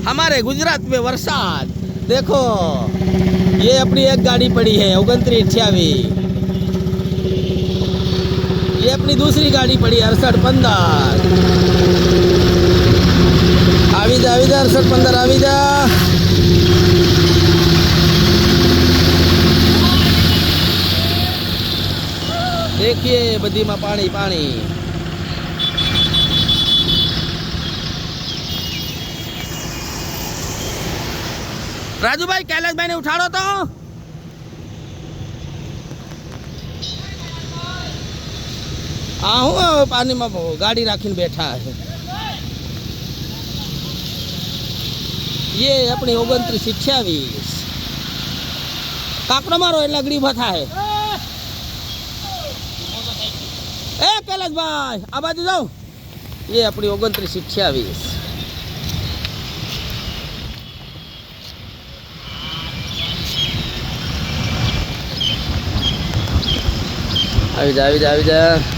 हमारे गुजरात में बरसात देखो, ये अपनी एक गाड़ी पड़ी है 29-28, ये अपनी दूसरी गाड़ी पड़ी 68-15। આવી જા 68-15 આવી જા। देखिए बधी में पानी पानी। राजू भाई कैलाश भाई ने उठाड़ो तो। हाँ हूँ पानी में गाड़ी राखी बैठा है। ये अपनी 29-28 काकड़ो मारो એટલે અગડી ભથા है। ए कैलाश भाई आ बाजू जाओ। ये अपनी 29-28 આવી જા આવી જા આવી જા।